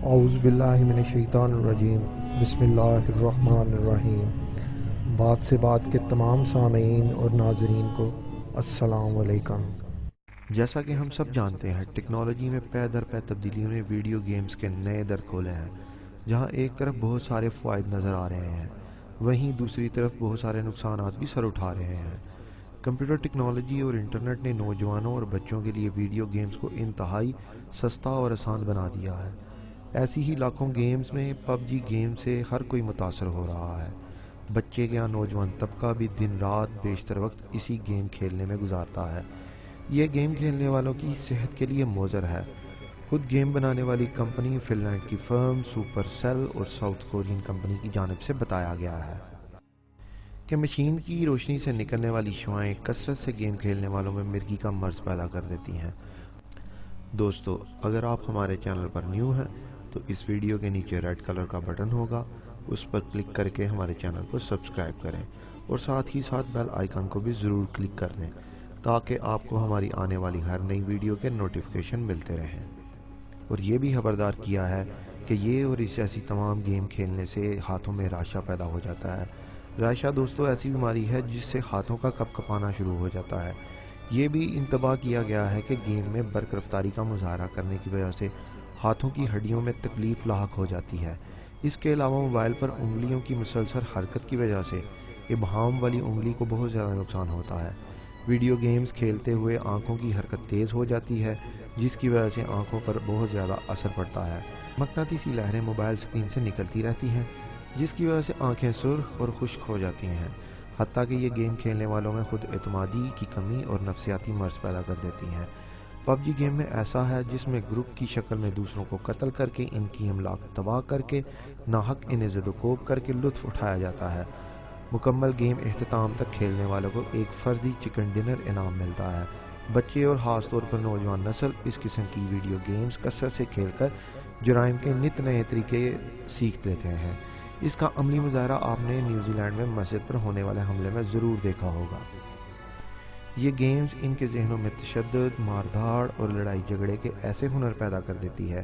اعوذ باللہ من الشیطان الرجیم، بسم اللہ الرحمن الرحیم۔ بات سے بات کے تمام سامعین اور ناظرین کو السلام علیکم۔ جیسا کہ ہم سب جانتے ہیں، ٹیکنالوجی میں پے در پے تبدیلیوں نے ویڈیو گیمز کے نئے در کھولے ہیں۔ جہاں ایک طرف بہت سارے فوائد نظر آ رہے ہیں، وہیں دوسری طرف بہت سارے نقصانات بھی سر اٹھا رہے ہیں۔ کمپیوٹر ٹیکنالوجی اور انٹرنیٹ نے نوجوانوں اور بچوں کے لیے ویڈیو گیمز کو انتہائی سستا اور آسان بنا دیا ہے۔ ایسی ہی لاکھوں گیمز میں پب جی گیم سے ہر کوئی متاثر ہو رہا ہے۔ بچے یا نوجوان طبقہ بھی دن رات بیشتر وقت اسی گیم کھیلنے میں گزارتا ہے۔ یہ گیم کھیلنے والوں کی صحت کے لیے مضر ہے۔ خود گیم بنانے والی کمپنی فن لینڈ کی فرم سپر سیل اور ساؤتھ کورین کمپنی کی جانب سے بتایا گیا ہے کہ مشین کی روشنی سے نکلنے والی شعاعیں کثرت سے گیم کھیلنے والوں میں مرگی کا مرض پیدا کر دیتی ہیں۔ دوستو، اگر آپ ہمارے چینل پر نیو ہیں تو اس ویڈیو کے نیچے ریڈ کلر کا بٹن ہوگا، اس پر کلک کر کے ہمارے چینل کو سبسکرائب کریں اور ساتھ ہی ساتھ بیل آئیکن کو بھی ضرور کلک کر دیں تاکہ آپ کو ہماری آنے والی ہر نئی ویڈیو کے نوٹیفیکیشن ملتے رہیں۔ اور یہ بھی خبردار کیا ہے کہ یہ اور اس ایسی تمام گیم کھیلنے سے ہاتھوں میں راشا پیدا ہو جاتا ہے۔ راشا دوستو ایسی بیماری ہے جس سے ہاتھوں کا کپ کپانا شروع ہو جاتا ہے۔ یہ بھی انتباہ کیا گیا ہے کہ گیم میں برق رفتاری کا مظاہرہ کرنے کی وجہ سے ہاتھوں کی ہڈیوں میں تکلیف لاحق ہو جاتی ہے۔ اس کے علاوہ موبائل پر انگلیوں کی مسلسل حرکت کی وجہ سے ابہام والی انگلی کو بہت زیادہ نقصان ہوتا ہے۔ ویڈیو گیمز کھیلتے ہوئے آنکھوں کی حرکت تیز ہو جاتی ہے، جس کی وجہ سے آنکھوں پر بہت زیادہ اثر پڑتا ہے۔ مقناطیسی لہریں موبائل سکرین سے نکلتی رہتی ہیں، جس کی وجہ سے آنکھیں سرخ اور خشک ہو جاتی ہیں، حتیٰ کہ یہ گیم کھیلنے والوں میں خود اعتمادی کی کمی اور نفسیاتی مرض پیدا کر دیتی ہیں۔ پب جی گیم میں ایسا ہے جس میں گروپ کی شکل میں دوسروں کو قتل کر کے ان کی املاک تباہ کر کے ناحق انہیں زد و کوب کر کے لطف اٹھایا جاتا ہے۔ مکمل گیم اختتام تک کھیلنے والوں کو ایک فرضی چکن ڈنر انعام ملتا ہے۔ بچے اور خاص طور پر نوجوان نسل اس قسم کی ویڈیو گیمز کثرت سے کھیل کر جرائم کے نت نئے طریقے سیکھ لیتے ہیں۔ اس کا عملی مظاہرہ آپ نے نیوزی لینڈ میں مسجد پر ہونے والے حملے میں ضرور دیکھا ہوگا۔ یہ گیمز ان کے ذہنوں میں تشدد، ماردھاڑ اور لڑائی جھگڑے کے ایسے ہنر پیدا کر دیتی ہے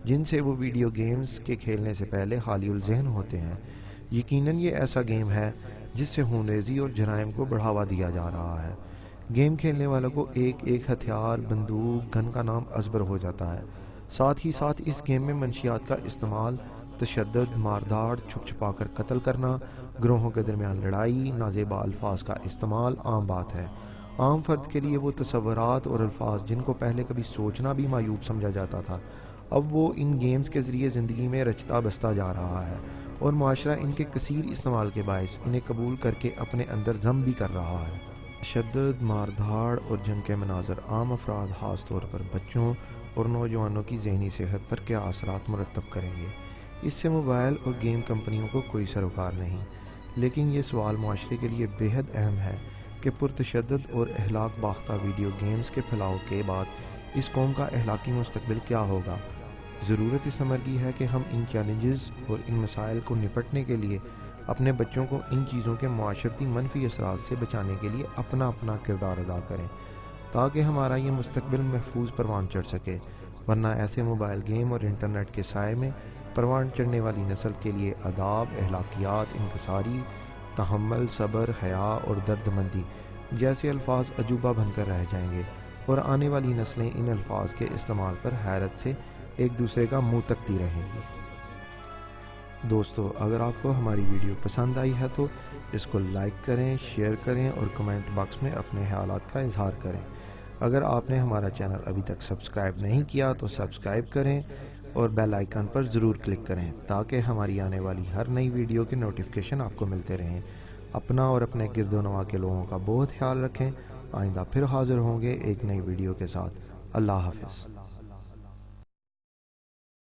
جن سے وہ ویڈیو گیمز کے کھیلنے سے پہلے خالی الذہن ہوتے ہیں۔ یقیناً یہ ایسا گیم ہے جس سے خون ریزی اور جرائم کو بڑھاوا دیا جا رہا ہے۔ گیم کھیلنے والوں کو ایک ایک ہتھیار، بندوق، گن کا نام ازبر ہو جاتا ہے۔ ساتھ ہی ساتھ اس گیم میں منشیات کا استعمال، تشدد، ماردھاڑ، چھپ چھپا کر قتل کرنا، گروہوں کے درمیان لڑائی، نازیبا الفاظ کا استعمال عام بات ہے۔ عام فرد کے لیے وہ تصورات اور الفاظ جن کو پہلے کبھی سوچنا بھی معیوب سمجھا جاتا تھا، اب وہ ان گیمز کے ذریعے زندگی میں رچتا بستا جا رہا ہے، اور معاشرہ ان کے کثیر استعمال کے باعث انہیں قبول کر کے اپنے اندر ضم بھی کر رہا ہے۔ تشدد، ماردھاڑ اور جنگ کے مناظر عام افراد، خاص طور پر بچوں اور نوجوانوں کی ذہنی صحت پر کیا اثرات مرتب کریں گے، اس سے موبائل اور گیم کمپنیوں کو کوئی سروکار نہیں۔ لیکن یہ سوال معاشرے کے لیے بے حد اہم ہے کہ پرتشدد اور اہلاک باختہ ویڈیو گیمز کے پھیلاؤ کے بعد اس قوم کا اخلاقی مستقبل کیا ہوگا۔ ضرورت اس امر کی ہے کہ ہم ان چیلنجز اور ان مسائل کو نپٹنے کے لیے اپنے بچوں کو ان چیزوں کے معاشرتی منفی اثرات سے بچانے کے لیے اپنا اپنا کردار ادا کریں تاکہ ہمارا یہ مستقبل محفوظ پروان چڑھ سکے، ورنہ ایسے موبائل گیم اور انٹرنیٹ کے سائے میں پروان چڑھنے والی نسل کے لیے آداب، اخلاقیات، انکساری، تحمل، صبر، حیا اور درد مندی جیسے الفاظ عجوبہ بن کر رہ جائیں گے، اور آنے والی نسلیں ان الفاظ کے استعمال پر حیرت سے ایک دوسرے کا منہ تکتی رہیں گی۔ دوستو، اگر آپ کو ہماری ویڈیو پسند آئی ہے تو اس کو لائک کریں، شیئر کریں اور کمنٹ باکس میں اپنے خیالات کا اظہار کریں۔ اگر آپ نے ہمارا چینل ابھی تک سبسکرائب نہیں کیا تو سبسکرائب کریں اور بیل آئیکن پر ضرور کلک کریں تاکہ ہماری آنے والی ہر نئی ویڈیو کے نوٹیفیکیشن آپ کو ملتے رہیں۔ اپنا اور اپنے گرد و نواح کے لوگوں کا بہت خیال رکھیں۔ آئندہ پھر حاضر ہوں گے ایک نئی ویڈیو کے ساتھ۔ اللہ حافظ۔